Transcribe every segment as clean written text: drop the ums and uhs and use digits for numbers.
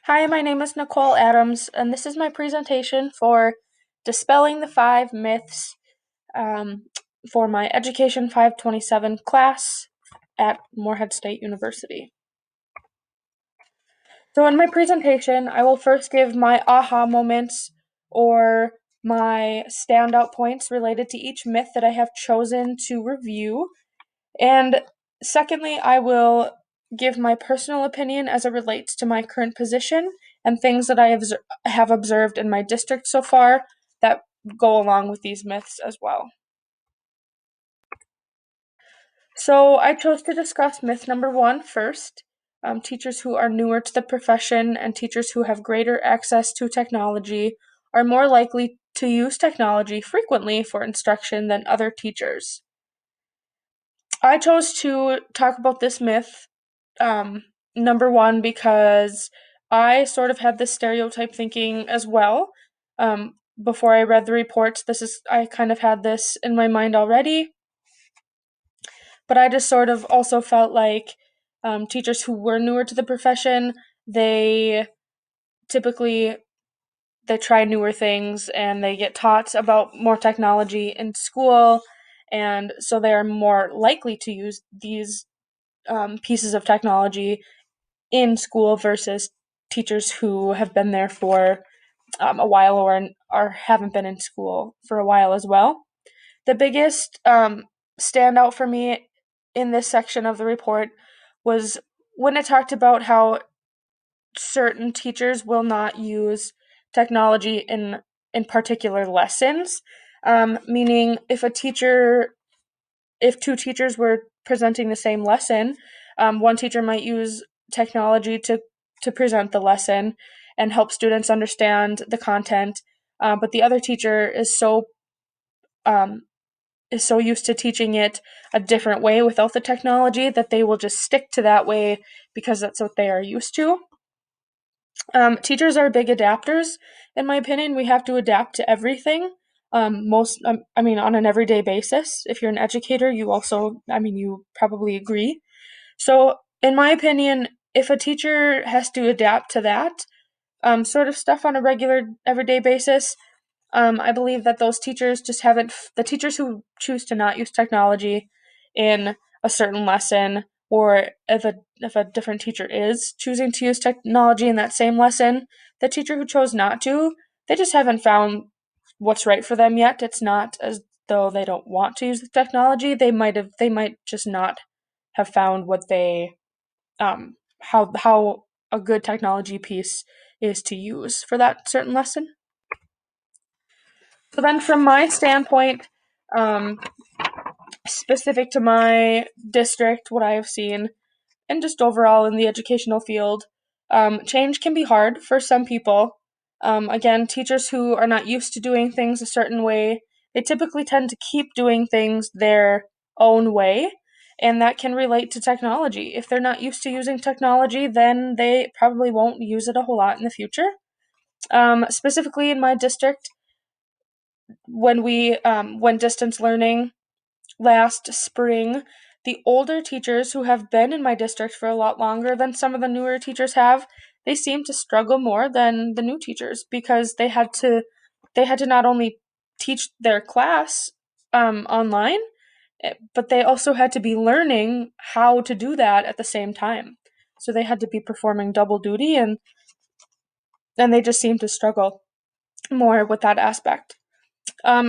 Hi, my name is Nicole Adams, and this is my presentation for Dispelling the Five Myths um, for my Education 527 class at Morehead State University. So, in my presentation, I will first give my aha moments or my standout points related to each myth that I have chosen to review. And secondly, I will give my personal opinion as it relates to my current position and things that have observed in my district so far that go along with these myths as well. So I chose to discuss myth number one first. Teachers who are newer to the profession and teachers who have greater access to technology are more likely to use technology frequently for instruction than other teachers. I chose to talk about this myth, um, number one, because I sort of had this stereotype thinking as well. Before I read the reports, I kind of had this in my mind already, but I just sort of also felt like teachers who were newer to the profession, they typically they try newer things and they get taught about more technology in school, and so they are more likely to use these pieces of technology in school versus teachers who have been there for a while or haven't been in school for a while as well. The biggest standout for me in this section of the report was when it talked about how certain teachers will not use technology in particular lessons. Meaning, if two teachers were presenting the same lesson, one teacher might use technology to present the lesson and help students understand the content, but the other teacher um, is so used to teaching it a different way without the technology that they will just stick to that way because that's what they are used to. Teachers are big adapters, in my opinion. We have to adapt to everything. On an everyday basis. If you're an educator, you probably agree. So, in my opinion, if a teacher has to adapt to that sort of stuff on a regular, everyday basis, I believe that those teachers just haven't, the teachers who choose to not use technology in a certain lesson, or if a different teacher is choosing to use technology in that same lesson, the teacher who chose not to, they just haven't found what's right for them yet. It's not as though they don't want to use the technology. They might just not have found what they how a good technology piece is to use for that certain lesson. So then, from my standpoint, um, specific to my district, what I have seen, and just overall in the educational field, change can be hard for some people. Again, teachers who are not used to doing things a certain way, they typically tend to keep doing things their own way, and that can relate to technology. If they're not used to using technology, then they probably won't use it a whole lot in the future. Specifically in my district, when distance learning last spring, the older teachers who have been in my district for a lot longer than some of the newer teachers have, they seem to struggle more than the new teachers because they had to not only teach their class online, but they also had to be learning how to do that at the same time. So they had to be performing double duty, and they just seem to struggle more with that aspect.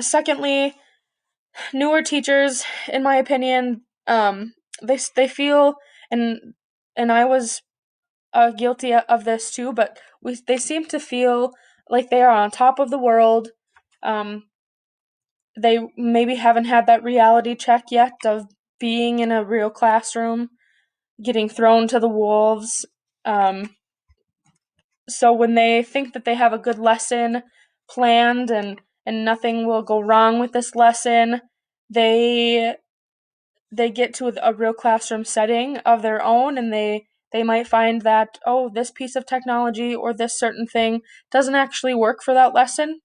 Secondly, newer teachers, in my opinion, they feel, and I was guilty of this too, but they seem to feel like they are on top of the world. Um, they maybe haven't had that reality check yet of being in a real classroom, getting thrown to the wolves. So when they think that they have a good lesson planned and nothing will go wrong with this lesson, they they get to a real classroom setting of their own, and they might find that, oh, this piece of technology or this certain thing doesn't actually work for that lesson.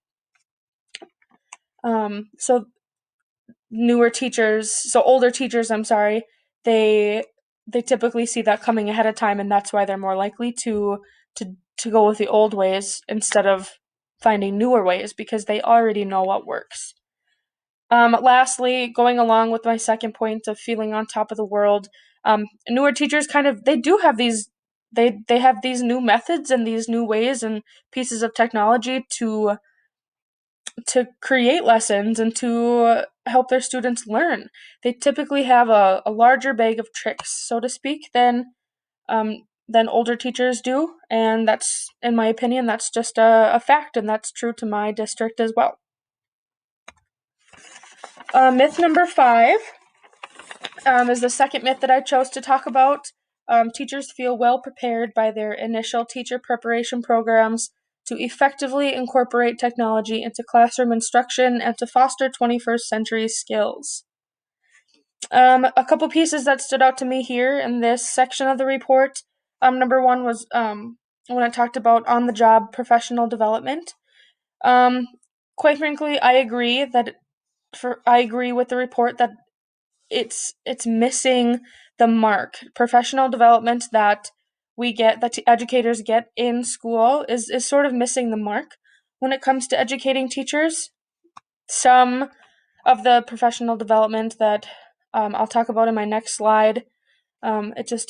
So older teachers, I'm sorry, they they typically see that coming ahead of time, and that's why they're more likely to to go with the old ways instead of finding newer ways because they already know what works. Lastly, going along with my second point of feeling on top of the world, newer teachers they do have they have these new methods and these new ways and pieces of technology to create lessons and to help their students learn. They typically have a larger bag of tricks, so to speak, than older teachers do, and that's, in my opinion, that's just a fact, and that's true to my district as well. Myth number 5 is the second myth that I chose to talk about. Teachers feel well prepared by their initial teacher preparation programs to effectively incorporate technology into classroom instruction and to foster 21st century skills. A couple pieces that stood out to me here in this section of the report. Number one was when it talked about on the job professional development. Um, Quite frankly, I agree with the report that it's missing the mark. Professional development that educators get in school is sort of missing the mark when it comes to educating teachers. Some of the professional development that I'll talk about in my next slide, it just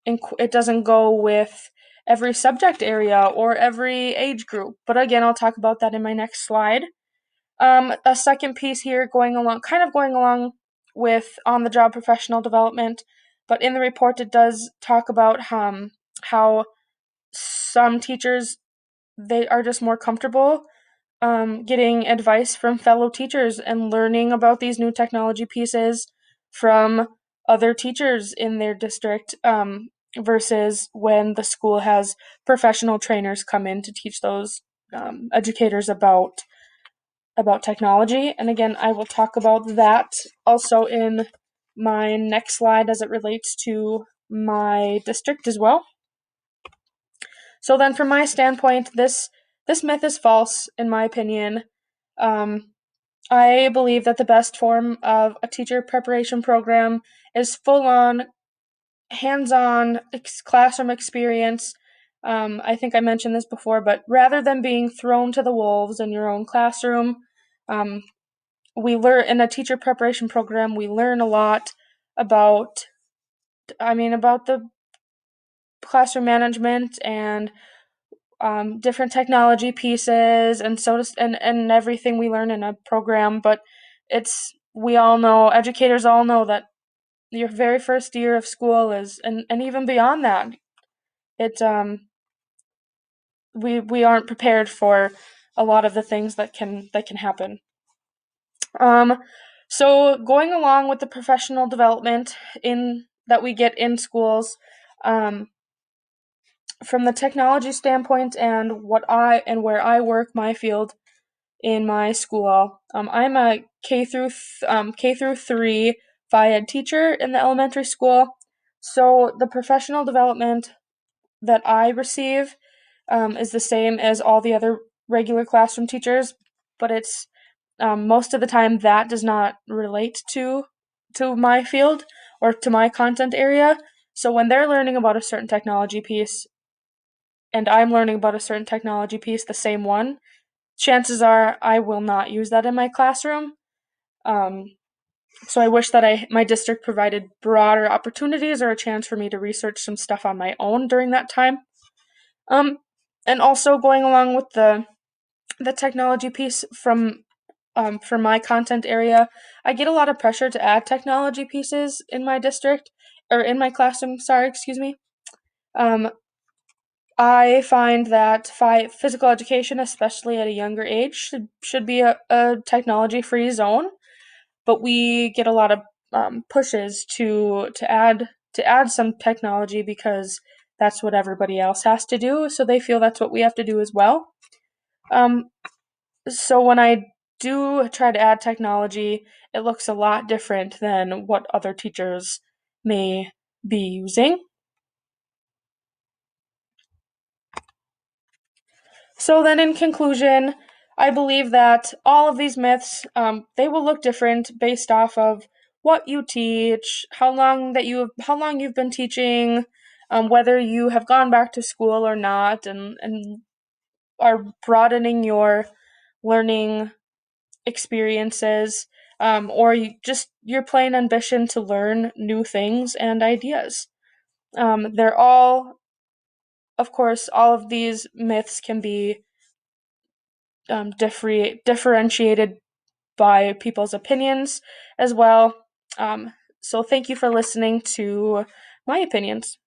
it doesn't go with every subject area or every age group. But again, I'll talk about that in my next slide. A second piece here going along with on the job professional development, but in the report it does talk about how some teachers they are just more comfortable getting advice from fellow teachers and learning about these new technology pieces from other teachers in their district versus when the school has professional trainers come in to teach those educators about technology. And again, I will talk about that also in my next slide as it relates to my district as well. So then from my standpoint, this myth is false in my opinion. I believe that the best form of a teacher preparation program is full on hands on classroom experience. I think I mentioned this before, but rather than being thrown to the wolves in your own classroom, we learn in a teacher preparation program, we learn a lot about, about the classroom management and different technology pieces and everything we learn in a program. But educators all know that your very first year of school is, and even beyond that, it we aren't prepared for a lot of the things that can happen. So going along with the professional development in that we get in schools, from the technology standpoint and where I work my field in my school, I'm a K through 3 Phi-Ed teacher in the elementary school. So the professional development that I receive is the same as all the other regular classroom teachers, but it's most of the time that does not relate to my field or to my content area. So when they're learning about a certain technology piece and I'm learning about a certain technology piece, the same one, chances are I will not use that in my classroom. Um, so I wish that my district provided broader opportunities or a chance for me to research some stuff on my own during that time. And also going along with the technology piece from my content area, I get a lot of pressure to add technology pieces in my district or in my classroom. Sorry, excuse me. I find that physical education, especially at a younger age, should be a technology-free zone, but we get a lot of pushes to add some technology because that's what everybody else has to do. So they feel that's what we have to do as well. So when I do try to add technology, it looks a lot different than what other teachers may be using. So then in conclusion, I believe that all of these myths, they will look different based off of what you teach, how long you've been teaching, whether you have gone back to school or not, and are broadening your learning experiences, or your plain ambition to learn new things and ideas. They're all, of course, all of these myths can be differentiated by people's opinions as well. Um, so thank you for listening to my opinions.